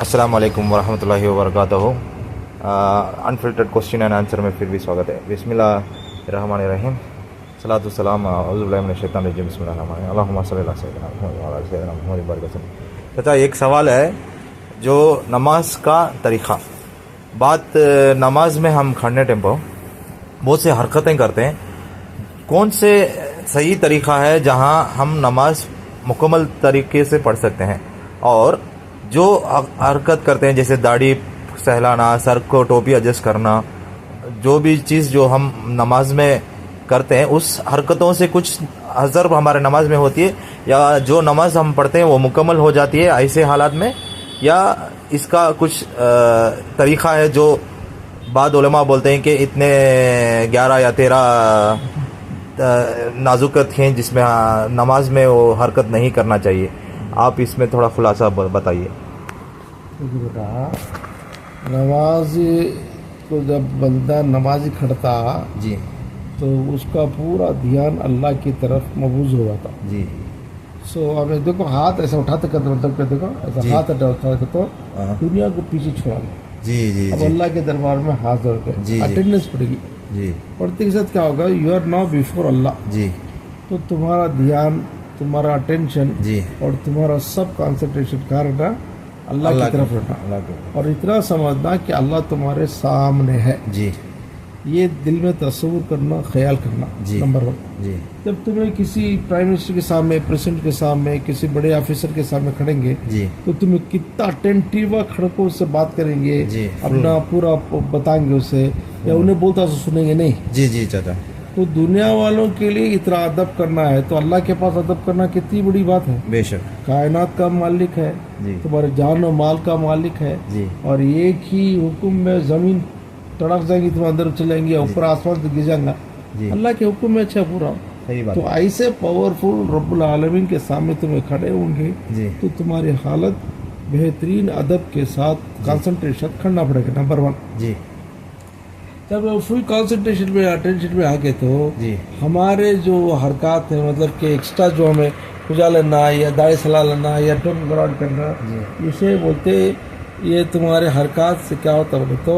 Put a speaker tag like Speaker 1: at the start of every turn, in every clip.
Speaker 1: अस्सलाम वालेकुम वरहमतुल्लाहि वबरकातुहू। अनफिल्टर्ड क्वेश्चन एंड आंसर में फिर भी स्वागत है। बिस्मिल्लाहिर्रहमानिर्रहीम, सलातु सलाम औज़ु बिल्लाहि मिनश शैतानिर रजीम, बिस्मिल्लाहिर्रहमानिर्रहीम, अल्लाहुम्मा सल्लि अला सय्यिदिना मुहम्मद व अला आलि सय्यिदिना मुहम्मद बारिक वसल्लम। चाचा, एक सवाल है, जो नमाज का तरीक़ा, बात नमाज में हम खड़ने टेम्पो बहुत से हरकतें करते हैं, कौन से सही तरीक़ा है जहां हम नमाज मुकम्मल तरीके से पढ़ सकते हैं, और जो हरकत करते हैं जैसे दाढ़ी सहलाना, सर को टोपी एडजस्ट करना, जो भी चीज़ जो हम नमाज में करते हैं उस हरकतों से कुछ असर हमारे नमाज में होती है, या जो नमाज हम पढ़ते हैं वो मुकम्मल हो जाती है ऐसे हालात में, या इसका कुछ तरीक़ा है जो बाद उलमा बोलते हैं कि इतने 11 या 13 नाजुकत हैं जिसमें नमाज में वो हरकत नहीं करना चाहिए। आप इसमें थोड़ा खुलासा बताइए।
Speaker 2: बेटा, नमाज को जब बंदा नमाज खड़ता
Speaker 1: जी
Speaker 2: तो उसका पूरा ध्यान अल्लाह की तरफ मबूज हो जाता
Speaker 1: जी।
Speaker 2: हमें देखो, हाथ ऐसा उठाते करते मतलब कि देखो ऐसा हाथ उठाते तो दुनिया को पीछे छोड़ा लो
Speaker 1: जी जी
Speaker 2: अब
Speaker 1: जी
Speaker 2: अल्लाह के दरबार में हाथ जोड़
Speaker 1: जी,
Speaker 2: के
Speaker 1: जी।
Speaker 2: अटेंडेंस पड़ेगी।
Speaker 1: जी
Speaker 2: पढ़ते के साथ क्या होगा, यू आर नाउ बिफोर अल्लाह,
Speaker 1: जी
Speaker 2: तो तुम्हारा ध्यान, तुम्हारा अटेंशन
Speaker 1: जी
Speaker 2: और तुम्हारा सब कंसंट्रेशन कहाँ रहना, अल्लाह की तरफ रहना,
Speaker 1: अल्लाह के
Speaker 2: और इतना समझना कि अल्लाह तुम्हारे सामने है।
Speaker 1: जी
Speaker 2: ये दिल में तस्वुर करना, ख्याल करना,
Speaker 1: जी।
Speaker 2: नंबर 1।
Speaker 1: जी
Speaker 2: जब तुम्हें किसी प्राइम मिनिस्टर के सामने, प्रेसिडेंट के सामने, किसी बड़े ऑफिसर के सामने खड़ेंगे
Speaker 1: जी
Speaker 2: तो तुम्हें कितना अटेंटिव खड़को उससे बात करेंगे,
Speaker 1: जी,
Speaker 2: अपना पूरा बताएंगे उसे, या उन्हें बोलता तो सुनेंगे नहीं।
Speaker 1: जी जी चाचा।
Speaker 2: तो दुनिया वालों के लिए इतना अदब करना है तो अल्लाह के पास अदब करना कितनी बड़ी बात है।
Speaker 1: बेशक
Speaker 2: कायनात का मालिक है,
Speaker 1: जी
Speaker 2: तुम्हारे जान और माल का मालिक है,
Speaker 1: जी
Speaker 2: और एक ही हुक्म में जमीन तड़क जाएगी, तुम अंदर चलेंगे, ऊपर आसमान से गिर जाएगा,
Speaker 1: जी
Speaker 2: अल्लाह के हुक्म में अच्छा पूरा।
Speaker 1: सही बात
Speaker 2: तो
Speaker 1: है।
Speaker 2: ऐसे पावरफुल रब्बुल आलमीन के सामने तुम्हें खड़े होंगे
Speaker 1: जी
Speaker 2: तो तुम्हारी हालत बेहतरीन अदब के साथ कंसंट्रेशन करना पड़ेगा, नंबर 1।
Speaker 1: जी
Speaker 2: जब फुल कंसंट्रेशन में, अटेंशन में आके तो
Speaker 1: जी
Speaker 2: हमारे जो हरकत हैं, मतलब कि एक्स्ट्रा जो हमें खुजा लेना या दाढ़ी सला लेना या टोपी ग्राउंड करना, इसे बोलते, ये तुम्हारे हरकत से क्या होता है तो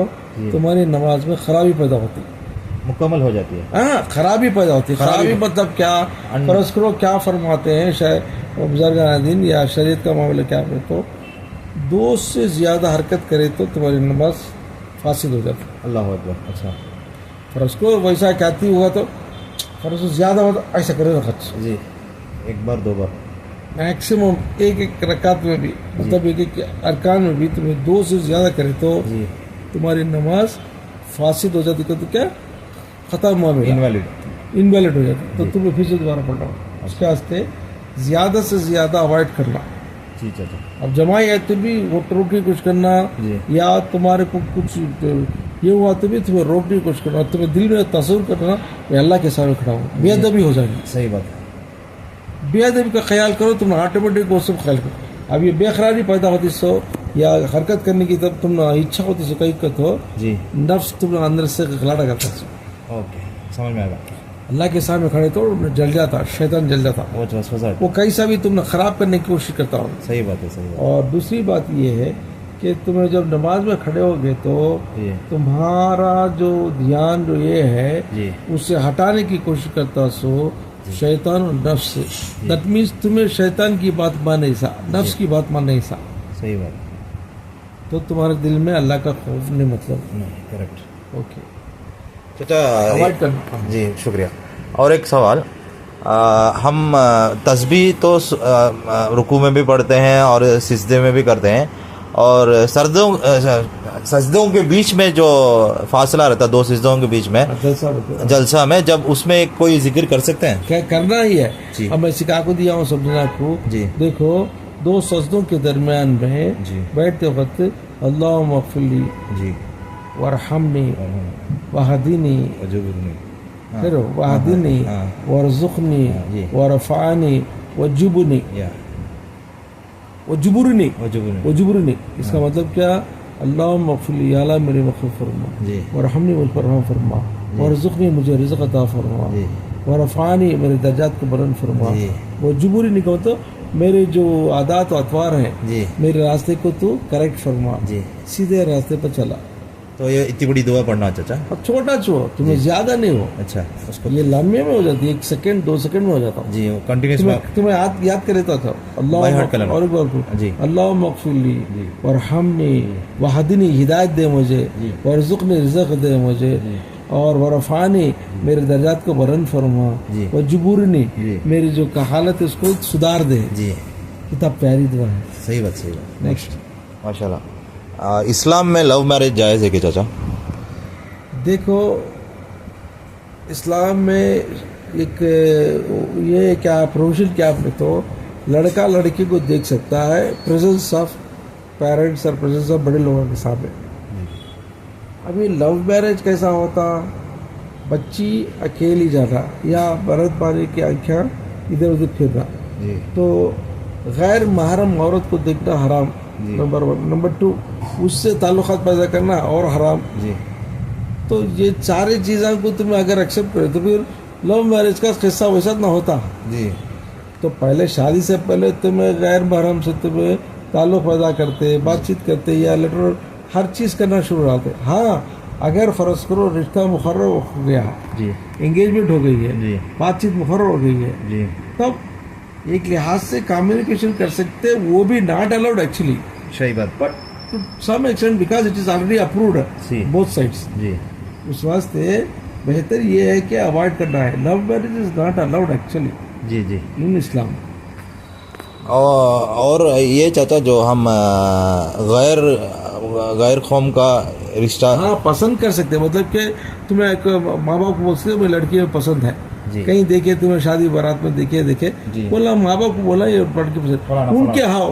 Speaker 2: तुम्हारी नमाज में खराबी पैदा होती है,
Speaker 1: मुकम्मल हो जाती है।
Speaker 2: हाँ, खराबी पैदा होती है। खराबी मतलब क्या, फर्ज करो क्या फरमाते हैं शायद बुजुर्गान दीन या शरीयत का मामला क्या है, तो 2 से ज़्यादा हरकत करे तो तुम्हारी नमाज फासिद हो जाती है।
Speaker 1: अल्लाह अकबर। अच्छा
Speaker 2: फर्ज को वैसा कहती हुआ तो फर्ज से ज़्यादा हो तो ऐसा करे खर्च,
Speaker 1: जी, एक बार 2 बार
Speaker 2: मैक्सिमम एक रकात में भी, मतलब एक अरकान में भी तुम्हें 2 से ज़्यादा करे तो
Speaker 1: जी
Speaker 2: तुम्हारी नमाज फासिद हो जाती, तो क्या ख़त्म हुआ मेरा, इनवैलिड हो जाती, तो तुम्हें फिर से दोबारा पढ़ना होगा। उसके वास्ते ज़्यादा से ज़्यादा अवॉइड करना।
Speaker 1: जी चाचा।
Speaker 2: अब जमाई है तो भी वो रोकने की कोशिश करना,
Speaker 1: जी।
Speaker 2: या तुम्हारे को कुछ ये हुआ तो भी तुम्हें रोकने की कोशिश करना, तुम्हें दिल में तस्वुर करना मैं अल्लाह के सामने खड़ा हूँ, बेअदबी हो जाएगी।
Speaker 1: सही बात है।
Speaker 2: बेअदबी का ख्याल करो, तुम ऑटोमेटिक वो सब ख्याल करो। अब ये बेकरारी पैदा होती सो, या हरकत करने की तब तुम इच्छा होती सो, कई कत हो
Speaker 1: जी
Speaker 2: नफ्स तुम अंदर से गलाटा करता सो,
Speaker 1: ओके, समझ में आएगा।
Speaker 2: अल्लाह के सामने खड़े तो जल जाता, शैतान जल जाता, वो कैसा भी तुमने खराब करने की कोशिश करता हो।
Speaker 1: सही बात है, सही बात
Speaker 2: और दूसरी बात ये है कि तुम्हें जब नमाज में खड़े होगे तो
Speaker 1: जी
Speaker 2: तुम्हारा जो ध्यान जो ये है
Speaker 1: जी
Speaker 2: उससे हटाने की कोशिश करता सो शैतान और नफ्स से। दैट मीन्स तुम्हें शैतान की बात माने सा, नफ्स की बात माने सा,
Speaker 1: सही बात
Speaker 2: तो तुम्हारे दिल में अल्लाह का खौफ नहीं, मतलब
Speaker 1: नहीं, करेक्ट।
Speaker 2: ओके,
Speaker 1: चाचा
Speaker 2: अवॉइड करना।
Speaker 1: जी शुक्रिया। और एक सवाल, हम तस्बीह तो रुकू में भी पढ़ते हैं और सिजदे में भी करते हैं, और सजदों के बीच में जो फासला रहता है 2 सिजदों के बीच में जलसा में, जब उसमें कोई जिक्र कर सकते हैं?
Speaker 2: क्या करना ही है
Speaker 1: जी।
Speaker 2: अब मैं सिखा को दिया हूँ समझना को।
Speaker 1: जी।
Speaker 2: देखो, 2 सजदों के दरमियान में
Speaker 1: जी
Speaker 2: बैठते वक्त अल्लाहुम्मा मग़फ़िरली
Speaker 1: जी
Speaker 2: वरहमनी वहदीनी, फिर वहदीनी वरज़ुक़नी
Speaker 1: जी।
Speaker 2: वरफ़अनी वजुबनी,
Speaker 1: या
Speaker 2: वजुबुरनी,
Speaker 1: वजुबुरनी।
Speaker 2: वजुबुरनी इसका मतलब क्या, अल्लाहुम्मा मग़फ़िरली, या अल्लाह मेरे मग़फ़िरत फरमा,
Speaker 1: जी
Speaker 2: वरहमनी मुझ पर रहम फरमा, वरज़ुक़नी मुझे रिज़्क़ अता फरमा,
Speaker 1: जी
Speaker 2: वरफ़अनी मेरे दर्जात को बुलंद फरमा,
Speaker 1: जी।
Speaker 2: वजुबुरनी को तो मेरे जो आदात और अतवार हैं
Speaker 1: जी
Speaker 2: मेरे रास्ते को तू करेक्ट फरमा,
Speaker 1: जी।
Speaker 2: सीधे रास्ते पर चला।
Speaker 1: तो ये इतनी बड़ी दुआ पढ़ना चाचा?
Speaker 2: अब छोटा छो, तुम्हें ज्यादा नहीं हो,
Speaker 1: अच्छा उसको
Speaker 2: ये लम्हे में हो जाती है, 1 सेकंड 2 सेकंड में हो जाता हूँ।
Speaker 1: जी कंटिन्यूस
Speaker 2: तुम्हें याद कर लेता था
Speaker 1: By heart कर लेना।
Speaker 2: और एक बार पूछ,
Speaker 1: जी।
Speaker 2: अल्लाह मगफिरली वरहमनी वहदनी, हिदायत दे मुझे, वरज़ुक़नी रिज़्क़ दे मुझे, और वरफ़ानी मेरे दर्जात को बुलंद फरमा,
Speaker 1: जी।
Speaker 2: वजबुरनी
Speaker 1: जी।
Speaker 2: मेरी जो हालत है उसको सुधार दे।
Speaker 1: जी
Speaker 2: कितना प्यारी दुआ है।
Speaker 1: सही बात सही बात।
Speaker 2: नेक्स्ट,
Speaker 1: माशाल्लाह। इस्लाम में लव मैरिज जायज़ है क्या चाचा?
Speaker 2: देखो इस्लाम में एक ये क्या प्रोविजन क्या आपने, तो लड़का लड़की को देख सकता है प्रेजेंस ऑफ पेरेंट्स और प्रेजेंस ऑफ बड़े लोगों के सामने। अभी लव मैरिज कैसा होता, बच्ची अकेली जाना या बरत पानी की आंखें इधर उधर फिरना,
Speaker 1: जी
Speaker 2: तो गैर महरम औरत को देखना हराम,
Speaker 1: जी।
Speaker 2: नंबर 1। नंबर 2, उससे ताल्लुकात पैदा करना और हराम।
Speaker 1: जी
Speaker 2: तो ये सारी चीज़ों को तुम्हें अगर एक्सेप्ट करे तो फिर लव मैरिज का किस्सा वैसा ना होता।
Speaker 1: जी
Speaker 2: तो पहले शादी से पहले तुम्हें गैर महरम से तुम्हें ताल्लुक पैदा करते, बातचीत करते या लेटर हर चीज़ करना शुरू करते। हाँ, अगर फ़र्ज़ करो रिश्ता मुकर्रर हो गया,
Speaker 1: जी
Speaker 2: एंगेजमेंट हो गई है,
Speaker 1: जी
Speaker 2: बातचीत मुकर्रर हो गई है,
Speaker 1: जी
Speaker 2: तब एक लिहाज से कम्युनिकेशन कर सकते, वो भी नॉट अलाउड एक्चुअली,
Speaker 1: सही बात।
Speaker 2: But to some extent because it is already approved
Speaker 1: जी।
Speaker 2: Both sides.
Speaker 1: जी
Speaker 2: उस वास्ते बेहतर ये है कि अवॉइड करना है। Love marriage is not allowed actually
Speaker 1: जी जी।
Speaker 2: In Islam.
Speaker 1: और ये चाचा जो हम गैर कौम का रिश्ता,
Speaker 2: हाँ, पसंद कर सकते हैं, मतलब कि तुम्हें एक माँ बाप को बोलते हो मेरी लड़की में पसंद है,
Speaker 1: जी।
Speaker 2: कहीं देखे तुम्हें शादी बारात में देखे
Speaker 1: जी।
Speaker 2: बोला, माँ बाप को बोला ये लड़की पसंद,
Speaker 1: फलाना,
Speaker 2: उनके हाँ